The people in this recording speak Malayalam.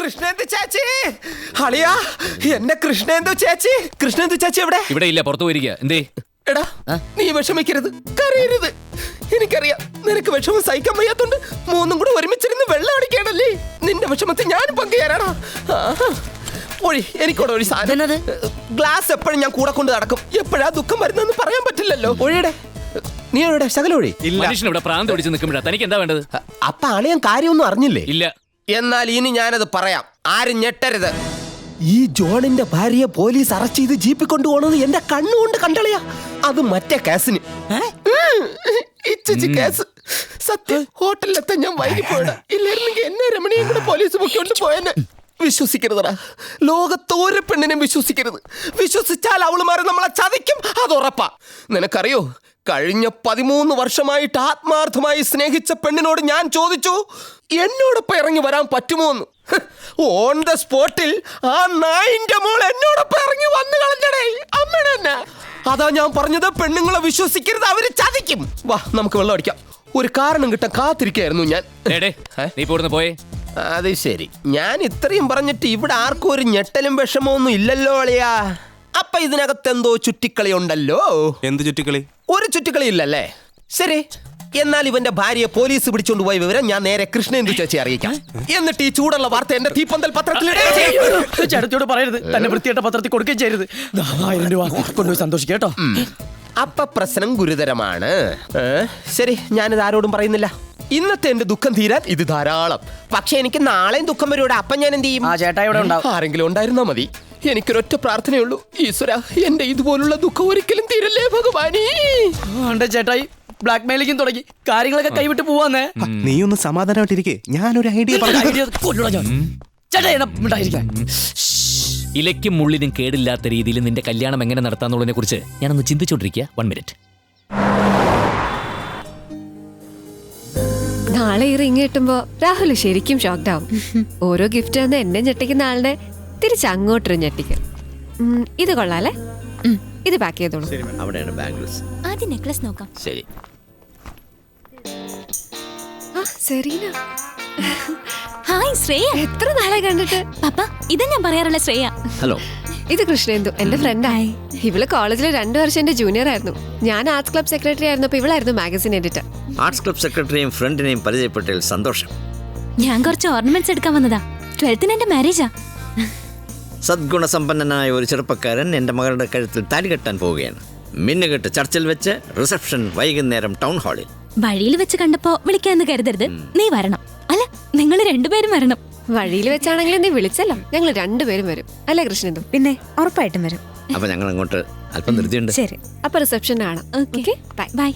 കൃഷ്ണേന്ദു ചേച്ചി, അളിയാ എന്നെ കൃഷ്ണേന്ദു ചേച്ചി. കൃഷ്ണേന്ദു ചേച്ചി എവിടെ? ഇവിടെ ഇല്ല, പുറത്തു പോയിരിക്കുക. എന്തേ? എടാ നീ വിഷമിക്കരുത്, കരയരുത്. എനിക്കറിയാം നിനക്ക് വിഷമം സഹിക്കാൻ വയ്യാത്തോണ്ട് മൂന്നും കൂടെ ഒരുമിച്ചിരുന്ന് വെള്ളം അടിക്കാണല്ലേ. നിന്റെ വിഷമത്തിൽ ഞാൻ പങ്കുചേരാടാ. ഒഴി, എനിക്കൂടെ ഒരു സാധനം. ഗ്ലാസ് എപ്പോഴും ഞാൻ കൂടെ കൊണ്ട് നടക്കും. എപ്പോഴാ ദുഃഖം വരുന്നെന്ന് പറയാൻ പറ്റില്ലല്ലോ. ഒഴിയുടെ നീ എവിടെ? ശകലൊഴി. മനുഷ്യൻ ഇവിടെ പ്രാന്ത് പിടിച്ച് നിൽക്കുമ്പോഴാ തനിക്ക് എന്താ വേണ്ടത്? അപ്പൊ അളിയൻ കാര്യമൊന്നും അറിഞ്ഞില്ലേ? ഇല്ല. എന്നാൽ ഇനി ഞാനത് പറയാം, ആരും ഞെട്ടരുത്. ഈ ജോണിന്റെ ഭാര്യയെ പോലീസ് അറസ്റ്റ് ചെയ്ത് ജീപ്പിൽ കൊണ്ടുപോകണത് എന്റെ കണ്ണുകൊണ്ട് കണ്ടളിയാ. അത് മറ്റേ കേസിന് കേസ്. സത്യം, ഹോട്ടലിലെത്താൻ ഞാൻ വൈകി പോയടാ. ഇല്ലായിരുന്നെങ്കിൽ എന്നെ രമണിയും കൂടെ പോലീസ് പൊക്കിക്കൊണ്ട് പോയെന്നെ. വിശ്വസിക്കരുതടാ, ലോകത്തോരെ പെണ്ണിനെ വിശ്വസിക്കരുത്. വിശ്വസിച്ചാൽ അവളുമാരെ നമ്മളെ ചതിക്കും, അത് ഉറപ്പാ. നിനക്കറിയോ, കഴിഞ്ഞ 13 വർഷമായിട്ട് ആത്മാർത്ഥമായി സ്നേഹിച്ച പെണ്ണിനോട് ഞാൻ ചോദിച്ചു എന്നോടൊപ്പം ഇറങ്ങി വരാൻ പറ്റുമോന്ന്. ഓൺ ദ സ്പോട്ടിൽ ആ നായിന്റെ മോൾ എന്നോടൊപ്പം ഇറങ്ങി വന്നു കളഞ്ഞടേ. അമ്മയുടെ തന്നെ. അതാ ഞാൻ പറഞ്ഞത്, പെണ്ണുങ്ങളെ വിശ്വസിക്കരുത്, അവര് ചതിക്കും. വാ നമുക്ക് വെള്ളം അടിക്കാം. ഒരു കാരണം കിട്ടാൻ കാത്തിരിക്കായിരുന്നു ഞാൻ. നീ പോടുന്ന് പോയേ. അത് ശരി, ഞാൻ ഇത്രയും പറഞ്ഞിട്ട് ഇവിടെ ആർക്കും ഒരു ഞെട്ടലും വിഷമമൊന്നും ഇല്ലല്ലോ അളിയാ. അപ്പൊ ഇതിനകത്ത് എന്തോ ചുറ്റിക്കളി ഉണ്ടല്ലോ. എന്ത് ചുറ്റിക്കളി? ഒരു ചുറ്റിക്കളി ഇല്ലല്ലേ? ശരി, എന്നാൽ ഇവന്റെ ഭാര്യയെ പോലീസ് പിടിച്ചോണ്ട് പോയ വിവരം ഞാൻ നേരെ കൃഷ്ണേന്ദു ചേച്ചി അറിയിക്കാം. എന്നിട്ട് ഈ ചൂടുള്ള വാർത്ത എന്റെ തീപ്പന്തൽ പത്രത്തിൽ ചേട്ടത്തിയോട് പറയരുത്, തന്നെ വൃത്തിയായിട്ട പത്രത്തിൽ കൊടുക്കുകയും ചെയ്യരുത്. 1000 രൂപ കൊണ്ടുപോയി സന്തോഷിക്കുക കേട്ടോ. അപ്പൊ പ്രശ്നം ഗുരുതരമാണ്. ശരി, ഞാനിത് ആരോടും പറയുന്നില്ല. ഇന്നത്തെ എന്റെ ദുഃഖം തീരാൻ ഇത് ധാരാളം. പക്ഷെ എനിക്ക് നാളെയും ദുഃഖം വരൂടെ. അപ്പൊ ഞാൻ എന്ത് ചെയ്യും? ചേട്ടാ ഇവിടെ ഉണ്ടാവും. ആരെങ്കിലും ഉണ്ടായിരുന്നാ മതി. എനിക്കൊരൊറ്റ പ്രാർത്ഥനയുള്ളൂ, ഈശ്വര എന്റെ ഇതുപോലുള്ള ദുഃഖം ഒരിക്കലും തീരല്ലേ ഭഗവാനീ. ചേട്ടായി ബ്ലാക്ക് മെയിലിംഗ് തുടങ്ങി, കാര്യങ്ങളൊക്കെ കൈവിട്ട് പോവാന്നേ. നീ ഒന്ന് സമാധാനമായിട്ടിരിക്കേ, ഞാനൊരു ഐഡിയ ഇലയ്ക്കും മുള്ളിനും കേടില്ലാത്ത രീതിയിൽ നിന്റെ കല്യാണം എങ്ങനെ നടത്താന്നുള്ളതിനെ കുറിച്ച് ഞാനൊന്ന് ചിന്തിച്ചോണ്ടിരിക്കുക. 1 മിനിറ്റ്. നാളെ ഈ റിങ് കിട്ടുമ്പോ രാഹുൽ ശരിക്കും ഷോക്ഡ് ആവും. ഓരോ ഗിഫ്റ്റ് വന്ന് എന്നെ ഞെട്ടിക്കുന്ന ആളിനെ തിരിച്ച് അങ്ങോട്ടൊരു ഞെട്ടിക്കും. ഇത് കൊള്ളാല്ലേ? ഇത് പാക്ക് ചെയ്തോളൂ. അവിടെയാണ് ബാംഗിൾസ്. ആദ്യം നെക്ലസ് നോക്കാം. ശരി. സെറീന. ഹായ് ശ്രേയ. എത്ര നാളെ കണ്ടിട്ട്. പപ്പ, ഇത് ഞാൻ പറയാറുള്ള ശ്രേയ. ഹലോ. ഇത് കൃഷ്ണേന്ദു, എന്റെ ഫ്രണ്ടായി. ഇവള് കോളേജിൽ 2 വർഷം എന്റെ ജൂനിയർ ആയിരുന്നു. ഞാൻ ആർട്സ് ക്ലബ് സെക്രട്ടറി ആയിരുന്നപ്പോ ഇവളായിരുന്നു മാഗസിൻ എഡിറ്റർ. ആർട്സ് ക്ലബ് സെക്രട്ടറിയും ഫ്രണ്ടിനെയും പരിചയപ്പെട്ടതിൽ സന്തോഷം. ഞാൻ കുറച്ച് ഓർണമെന്റ്സ് എടുക്കാൻ വന്നതാ. 12th എന്റെ മാരേജാ. സദ്ഗുണസമ്പന്നനായ ഒരു ചെറുപ്പക്കാരൻ എന്റെ മകളുടെ കഴുത്തിൽ താലി കെട്ടാൻ പോവുകയാണ്. മിന്നുകെട്ട് ചർച്ചിൽ വെച്ച്, റിസപ്ഷൻ വൈകുന്നേരം ടൗൺ ഹാളിൽ. വഴിയിൽ വെച്ച് കണ്ടപ്പോ വിളിക്കാന്ന് കരുതരുത്, നീ വരണം. അല്ല, നിങ്ങൾ 2 പേരും വരണം. വഴിയിൽ വെച്ചാണെങ്കിൽ നീ വിളിച്ചല്ലോ, ഞങ്ങൾ 2 പേരും വരും. അല്ലേ കൃഷ്ണേന്ദു? പിന്നെ ഉറപ്പായിട്ടും വരും. അപ്പൊ ഞങ്ങൾ അങ്ങോട്ട് അല്പം ധൃതിയുണ്ട്. ശരി, അപ്പൊ റിസപ്ഷൻ കാണാം. Okay, by.